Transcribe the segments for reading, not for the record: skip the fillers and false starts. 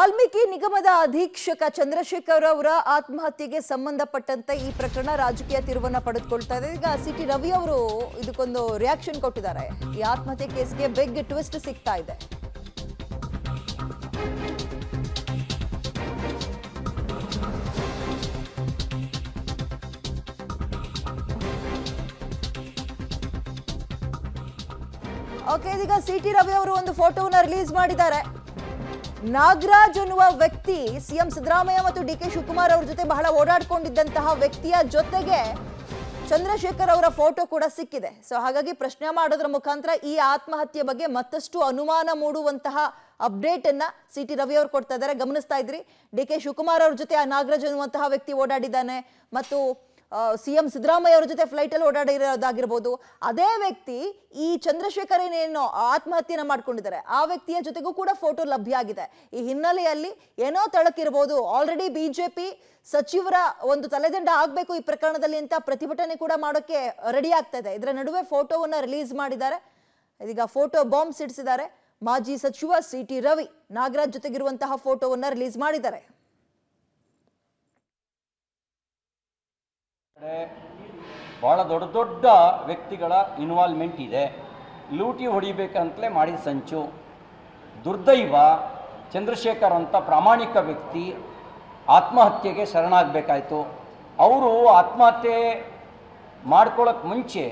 ವಾಲ್ಮೀಕಿ ನಿಗಮದ ಅಧೀಕ್ಷಕ ಚಂದ್ರಶೇಖರ್ ಅವರ ಆತ್ಮಹತ್ಯೆಗೆ ಸಂಬಂಧಪಟ್ಟಂತೆ ಈ ಪ್ರಕರಣ ರಾಜಕೀಯ ತಿರುವನ್ನ ಪಡೆದುಕೊಳ್ತಾ ಇದೆ. ಈಗ ಸಿಟಿ ರವಿ ಅವರು ಇದಕ್ಕೊಂದು ರಿಯಾಕ್ಷನ್ ಕೊಟ್ಟಿದ್ದಾರೆ. ಈ ಆತ್ಮಹತ್ಯೆ ಕೇಸ್ಗೆ ಬಿಗ್ ಟ್ವಿಸ್ಟ್ ಸಿಗ್ತಾ ಇದೆ. ಓಕೆ, ಇದೀಗ ಸಿಟಿ ರವಿ ಅವರು ಒಂದು ಫೋಟೋವನ್ನ ರಿಲೀಸ್ ಮಾಡಿದ್ದಾರೆ. ನಾಗರಾಜ್ ಅನ್ನುವ ವ್ಯಕ್ತಿ ಸಿಎಂ ಸಿದ್ದರಾಮಯ್ಯ ಮತ್ತು ಡಿಕೆ ಶಿವಕುಮಾರ್ ಅವರ ಜೊತೆ ಬಹಳ ಓಡಾಡ್ಕೊಂಡಿದ್ದಂತಹ ವ್ಯಕ್ತಿಯ ಜೊತೆಗೆ ಚಂದ್ರಶೇಖರ್ ಅವರ ಫೋಟೋ ಕೂಡ ಸಿಕ್ಕಿದೆ. ಸೊ ಹಾಗಾಗಿ ಪ್ರಶ್ನೆ ಮಾಡೋದ್ರ ಮುಖಾಂತರ ಈ ಆತ್ಮಹತ್ಯೆ ಬಗ್ಗೆ ಮತ್ತಷ್ಟು ಅನುಮಾನ ಮೂಡುವಂತಹ ಅಪ್ಡೇಟ್ ಅನ್ನ ಸಿಟಿ ರವಿ ಅವರು ಕೊಡ್ತಾ ಇದ್ದಾರೆ. ಗಮನಿಸ್ತಾ ಇದ್ರಿ, ಡಿಕೆ ಶಿವಕುಮಾರ್ ಅವ್ರ ಜೊತೆ ಆ ನಾಗರಾಜ್ ಅನ್ನುವಂತಹ ವ್ಯಕ್ತಿ ಓಡಾಡಿದ್ದಾನೆ ಮತ್ತು ಸಿಎಂ ಸಿದ್ದರಾಮಯ್ಯ ಅವರ ಜೊತೆ ಫ್ಲೈಟ್ ಅಲ್ಲಿ ಓಡಾಡಿರೋದಾಗಿರ್ಬೋದು. ಅದೇ ವ್ಯಕ್ತಿ ಈ ಚಂದ್ರಶೇಖರ್ ಏನೇನೋ ಆತ್ಮಹತ್ಯೆನ ಮಾಡ್ಕೊಂಡಿದ್ದಾರೆ, ಆ ವ್ಯಕ್ತಿಯ ಜೊತೆಗೂ ಕೂಡ ಫೋಟೋ ಲಭ್ಯ ಆಗಿದೆ. ಈ ಹಿನ್ನೆಲೆಯಲ್ಲಿ ಏನೋ ತಳಕಿರ್ಬೋದು. ಆಲ್ರೆಡಿ ಬಿಜೆಪಿ ಸಚಿವರ ಒಂದು ತಲೆದಂಡ ಆಗ್ಬೇಕು ಈ ಪ್ರಕರಣದಲ್ಲಿ ಅಂತ ಪ್ರತಿಭಟನೆ ಕೂಡ ಮಾಡೋಕೆ ರೆಡಿ ಆಗ್ತಾ ಇದೆ. ಇದರ ನಡುವೆ ಫೋಟೋವನ್ನ ರಿಲೀಸ್ ಮಾಡಿದ್ದಾರೆ. ಇದೀಗ ಫೋಟೋ ಬಾಂಬ್ ಸಿಡಿಸಿದ್ದಾರೆ. ಮಾಜಿ ಸಚಿವ ಸಿಟಿ ರವಿ ನಾಗರಾಜ್ ಜೊತೆಗಿರುವಂತಹ ಫೋಟೋವನ್ನ ರಿಲೀಸ್ ಮಾಡಿದ್ದಾರೆ. ಭಾಳ ದೊಡ್ಡ ದೊಡ್ಡ ವ್ಯಕ್ತಿಗಳ ಇನ್ವಾಲ್ವ್ಮೆಂಟ್ ಇದೆ. ಲೂಟಿ ಹೊಡಿಬೇಕಂತಲೇ ಮಾಡಿದ ಸಂಚು. ದುರ್ದೈವ, ಚಂದ್ರಶೇಖರ್ ಅಂತ ಪ್ರಾಮಾಣಿಕ ವ್ಯಕ್ತಿ ಆತ್ಮಹತ್ಯೆಗೆ ಶರಣಾಗಬೇಕಾಯಿತು. ಅವರು ಆತ್ಮಹತ್ಯೆ ಮಾಡ್ಕೊಳ್ಳೋಕ್ಕೆ ಮುಂಚೆ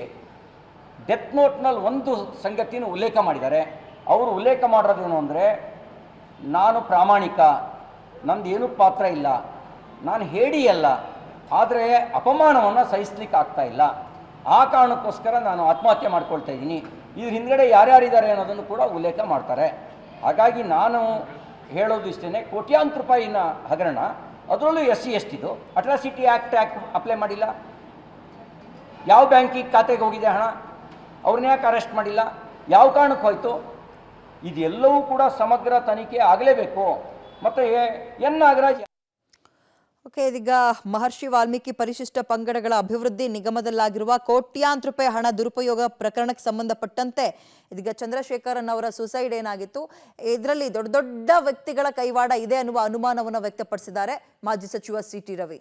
ಡೆತ್ ನೋಟ್ನಲ್ಲಿ ಒಂದು ಸಂಗತಿನ ಉಲ್ಲೇಖ ಮಾಡಿದ್ದಾರೆ. ಅವರು ಉಲ್ಲೇಖ ಮಾಡಿರೋದೇನು ಅಂದರೆ, ನಾನು ಪ್ರಾಮಾಣಿಕ, ನಂದೇನೂ ಪಾತ್ರ ಇಲ್ಲ, ನಾನು ಹೇಡಿಯಲ್ಲ, ಆದರೆ ಅಪಮಾನವನ್ನು ಸಹಿಸ್ಲಿಕ್ಕೆ ಆಗ್ತಾ ಇಲ್ಲ, ಆ ಕಾರಣಕ್ಕೋಸ್ಕರ ನಾನು ಆತ್ಮಹತ್ಯೆ ಮಾಡ್ಕೊಳ್ತಾ ಇದ್ದೀನಿ. ಇದ್ರ ಹಿಂದ್ಗಡೆ ಯಾರ್ಯಾರಿದ್ದಾರೆ ಅನ್ನೋದನ್ನು ಕೂಡ ಉಲ್ಲೇಖ ಮಾಡ್ತಾರೆ. ಹಾಗಾಗಿ ನಾನು ಹೇಳೋದು ಇಷ್ಟೇ, ಕೋಟ್ಯಾಂತರ ರೂಪಾಯಿನ ಹಗರಣ, ಅದರಲ್ಲೂ SC ಎಷ್ಟಿದು, ಅಟ್ರಾಸಿಟಿ ಆ್ಯಕ್ಟ್ ಅಪ್ಲೈ ಮಾಡಿಲ್ಲ. ಯಾವ ಬ್ಯಾಂಕಿಗೆ ಖಾತೆಗೆ ಹೋಗಿದೆ ಹಣ, ಅವ್ರನ್ನ ಯಾಕೆ ಅರೆಸ್ಟ್ ಮಾಡಿಲ್ಲ, ಯಾವ ಕಾರಣಕ್ಕೆ ಹೋಯಿತು, ಇದೆಲ್ಲವೂ ಕೂಡ ಸಮಗ್ರ ತನಿಖೆ ಆಗಲೇಬೇಕು. ಮತ್ತು ಎನ್ ನಾಗರಾಜ್. ಓಕೆ, ಇದೀಗ ಮಹರ್ಷಿ ವಾಲ್ಮೀಕಿ ಪರಿಶಿಷ್ಟ ಪಂಗಡಗಳ ಅಭಿವೃದ್ಧಿ ನಿಗಮದಲ್ಲಾಗಿರುವ ಕೋಟ್ಯಾಂತರ ರೂಪಾಯಿ ಹಣ ದುರುಪಯೋಗ ಪ್ರಕರಣಕ್ಕೆ ಸಂಬಂಧಪಟ್ಟಂತೆ ಇದೀಗ ಚಂದ್ರಶೇಖರನ್ ಅವರ ಸುಸೈಡ್ ಏನಾಗಿತ್ತು, ಇದರಲ್ಲಿ ದೊಡ್ಡ ದೊಡ್ಡ ವ್ಯಕ್ತಿಗಳ ಕೈವಾಡ ಇದೆ ಅನ್ನುವ ಅನುಮಾನವನ್ನು ವ್ಯಕ್ತಪಡಿಸಿದ್ದಾರೆ ಮಾಜಿ ಸಚಿವ ಸಿಟಿ ರವಿ.